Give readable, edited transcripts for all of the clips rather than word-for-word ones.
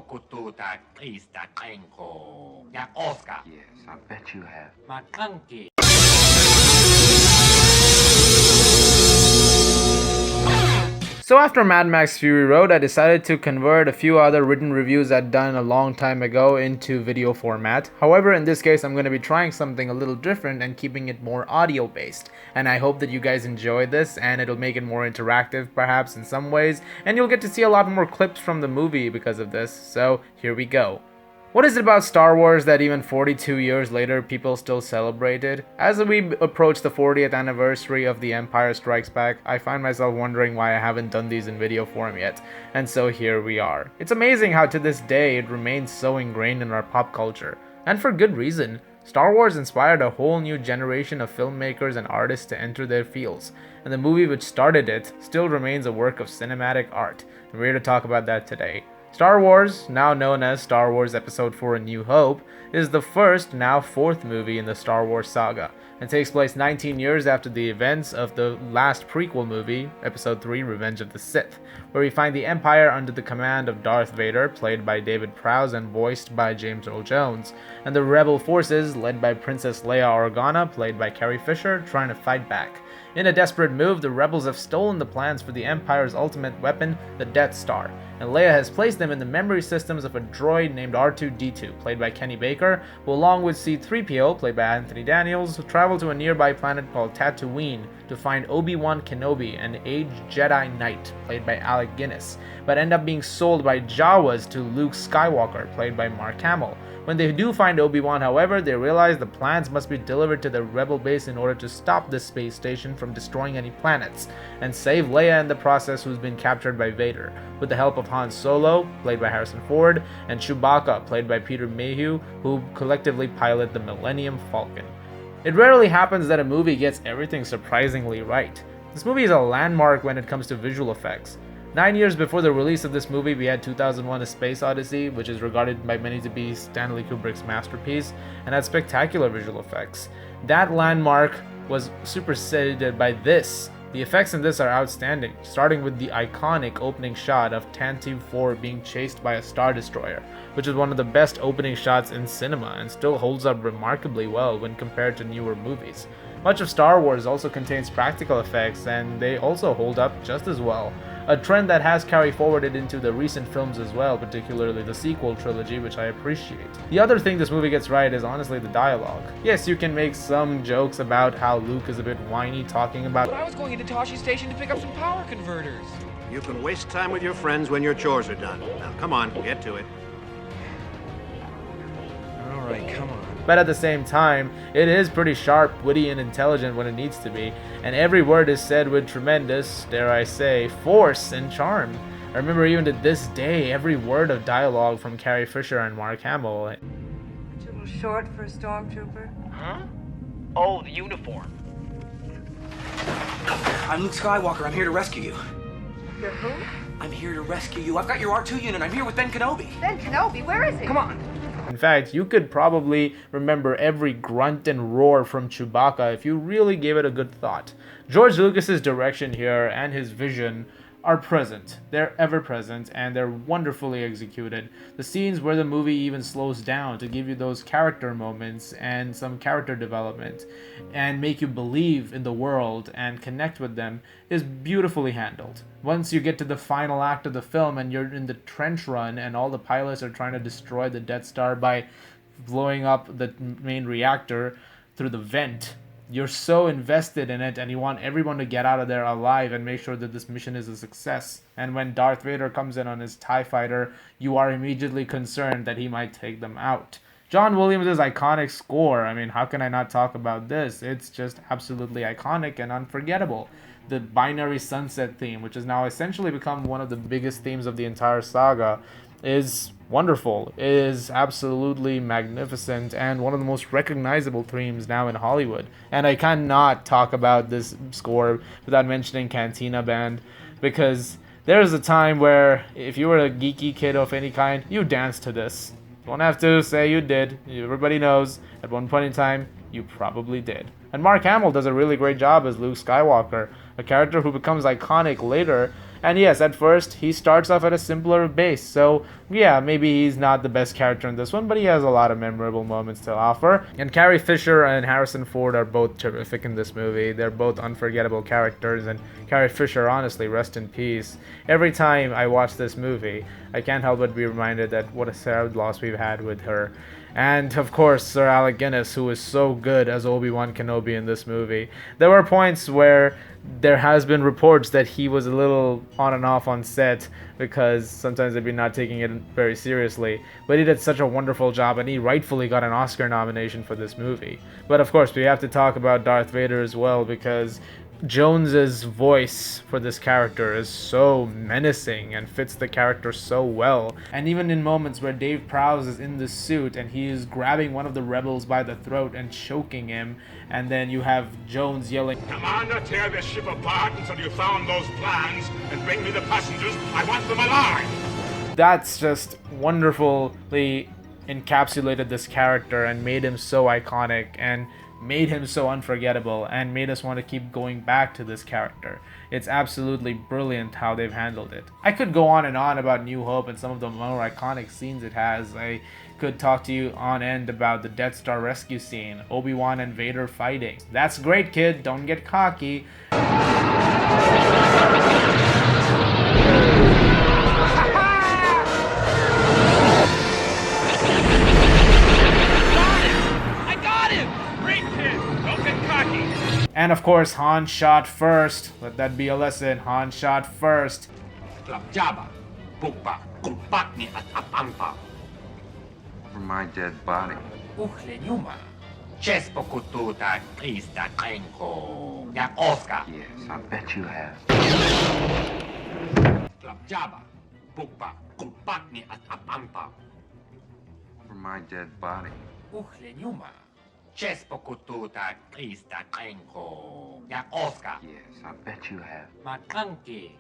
Tokututa Krista Krenko. Jak Oscar. Yes, I bet you have. Makanki. So after Mad Max Fury Road, I decided to convert a few other written reviews I'd done a long time ago into video format. However, in this case, I'm going to be trying something a little different and keeping it more audio based. And I hope that you guys enjoy this and it'll make it more interactive perhaps in some ways. And you'll get to see a lot more clips from the movie because of this. So here we go. What is it about Star Wars that even 42 years later people still celebrate it? As we approach the 40th anniversary of The Empire Strikes Back, I find myself wondering why I haven't done these in video form yet. And so here we are. It's amazing how to this day it remains so ingrained in our pop culture. And for good reason. Star Wars inspired a whole new generation of filmmakers and artists to enter their fields. And the movie which started it still remains a work of cinematic art. And we're here to talk about that today. Star Wars, now known as Star Wars Episode 4 A New Hope, is the first, now fourth movie in the Star Wars saga, and takes place 19 years after the events of the last prequel movie, Episode 3 Revenge of the Sith, where we find the Empire under the command of Darth Vader, played by David Prowse and voiced by James Earl Jones, and the Rebel forces, led by Princess Leia Organa, played by Carrie Fisher, trying to fight back. In a desperate move, the rebels have stolen the plans for the Empire's ultimate weapon, the Death Star, and Leia has placed them in the memory systems of a droid named R2-D2, played by Kenny Baker, who along with C-3PO, played by Anthony Daniels, travel to a nearby planet called Tatooine to find Obi-Wan Kenobi, an aged Jedi Knight, played by Alec Guinness, but end up being sold by Jawas to Luke Skywalker, played by Mark Hamill. When they do find Obi-Wan, however, they realize the plans must be delivered to the rebel base in order to stop this space station from destroying any planets, and save Leia in the process, who's been captured by Vader, with the help of Han Solo, played by Harrison Ford, and Chewbacca, played by Peter Mayhew, who collectively pilot the Millennium Falcon. It rarely happens that a movie gets everything surprisingly right. This movie is a landmark when it comes to visual effects. 9 years before the release of this movie, we had 2001 A Space Odyssey, which is regarded by many to be Stanley Kubrick's masterpiece, and had spectacular visual effects. That landmark was superseded by this. The effects in this are outstanding, starting with the iconic opening shot of Tantive 4 being chased by a Star Destroyer, which is one of the best opening shots in cinema and still holds up remarkably well when compared to newer movies. Much of Star Wars also contains practical effects, and they also hold up just as well. A trend that has carried forwarded into the recent films as well, particularly the sequel trilogy, which I appreciate. The other thing this movie gets right is honestly the dialogue. Yes, you can make some jokes about how Luke is a bit whiny talking about But I was going into Toshi Station to pick up some power converters. You can waste time with your friends when your chores are done. Now, come on, get to it. All right, come on. But at the same time, it is pretty sharp, witty, and intelligent when it needs to be, and every word is said with tremendous, dare I say, force and charm. I remember even to this day, every word of dialogue from Carrie Fisher and Mark Hamill. A little short for a stormtrooper. Huh? Oh, the uniform. I'm Luke Skywalker. I'm here to rescue you. You're who? I'm here to rescue you. I've got your R2 unit. I'm here with Ben Kenobi. Ben Kenobi, where is he? Come on. In fact, you could probably remember every grunt and roar from Chewbacca if you really gave it a good thought. George Lucas's direction here and his vision are present. They're ever present, and they're wonderfully executed. The scenes where the movie even slows down to give you those character moments and some character development and make you believe in the world and connect with them is beautifully handled. Once you get to the final act of the film and you're in the trench run and all the pilots are trying to destroy the Death Star by blowing up the main reactor through the vent, you're so invested in it and you want everyone to get out of there alive and make sure that this mission is a success. And when Darth Vader comes in on his TIE fighter, you are immediately concerned that he might take them out. John Williams' iconic score, I mean, how can I not talk about this? It's just absolutely iconic and unforgettable. The Binary Sunset theme, which has now essentially become one of the biggest themes of the entire saga, is wonderful, is absolutely magnificent, and one of the most recognizable themes now in Hollywood. And I cannot talk about this score without mentioning Cantina Band, because there is a time where if you were a geeky kid of any kind, you danced to this. You don't have to say you did. Everybody knows at one point in time you probably did. And Mark Hamill does a really great job as Luke Skywalker, a character who becomes iconic later And yes, at first, he starts off at a simpler base, so yeah, maybe he's not the best character in this one, but he has a lot of memorable moments to offer. And Carrie Fisher and Harrison Ford are both terrific in this movie. They're both unforgettable characters, and Carrie Fisher, honestly, rest in peace. Every time I watch this movie, I can't help but be reminded that what a sad loss we've had with her. And of course, Sir Alec Guinness, who is so good as Obi-Wan Kenobi in this movie. There were points where there has been reports that he was a little on and off on set because sometimes they'd be not taking it very seriously. But he did such a wonderful job, and he rightfully got an Oscar nomination for this movie. But of course, we have to talk about Darth Vader as well, because Jones's voice for this character is so menacing and fits the character so well. And even in moments where Dave Prowse is in the suit and he is grabbing one of the rebels by the throat and choking him, and then you have Jones yelling, Commander, tear this ship apart until you found those plans and bring me the passengers. I want them alive. That's just wonderfully encapsulated this character and made him so iconic and made him so unforgettable and made us want to keep going back to this character. It's absolutely brilliant how they've handled it. I could go on and on about New Hope and some of the more iconic scenes it has. I could talk to you on end about the Death Star rescue scene, Obi-Wan and Vader fighting. That's great, kid, don't get cocky. And of course, Han shot first. Let that be a lesson. Han shot first. Klapjaba, Pukpa, Kumpakni at Apampa. For my dead body. Uchlenyuma, Chespo Kututa, Krista Krenko, Jak Oscar. Yes, I bet you have. Klapjaba, Pukpa, Kumpakni at Apampa. For my dead body. Uchlenyuma, Chespo Kututa, Krista Krenko, Jak Oscar. Yes, I bet you have. Makanki.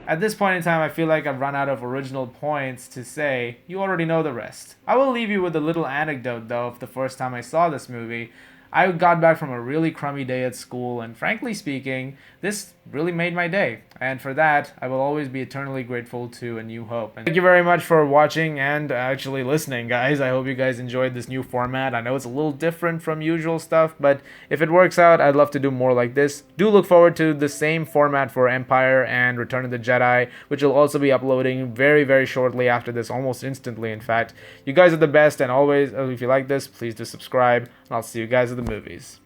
At this point in time, I feel like I've run out of original points to say. You already know the rest. I will leave you with a little anecdote, though, of the first time I saw this movie. I got back from a really crummy day at school, and frankly speaking, this really made my day. And for that, I will always be eternally grateful to A New Hope. And thank you very much for watching and actually listening, guys. I hope you guys enjoyed this new format. I know it's a little different from usual stuff, but if it works out, I'd love to do more like this. Do look forward to the same format for Empire and Return of the Jedi, which will also be uploading very, very shortly after this, almost instantly, in fact. You guys are the best, and always, if you like this, please do subscribe, and I'll see you guys at the movies.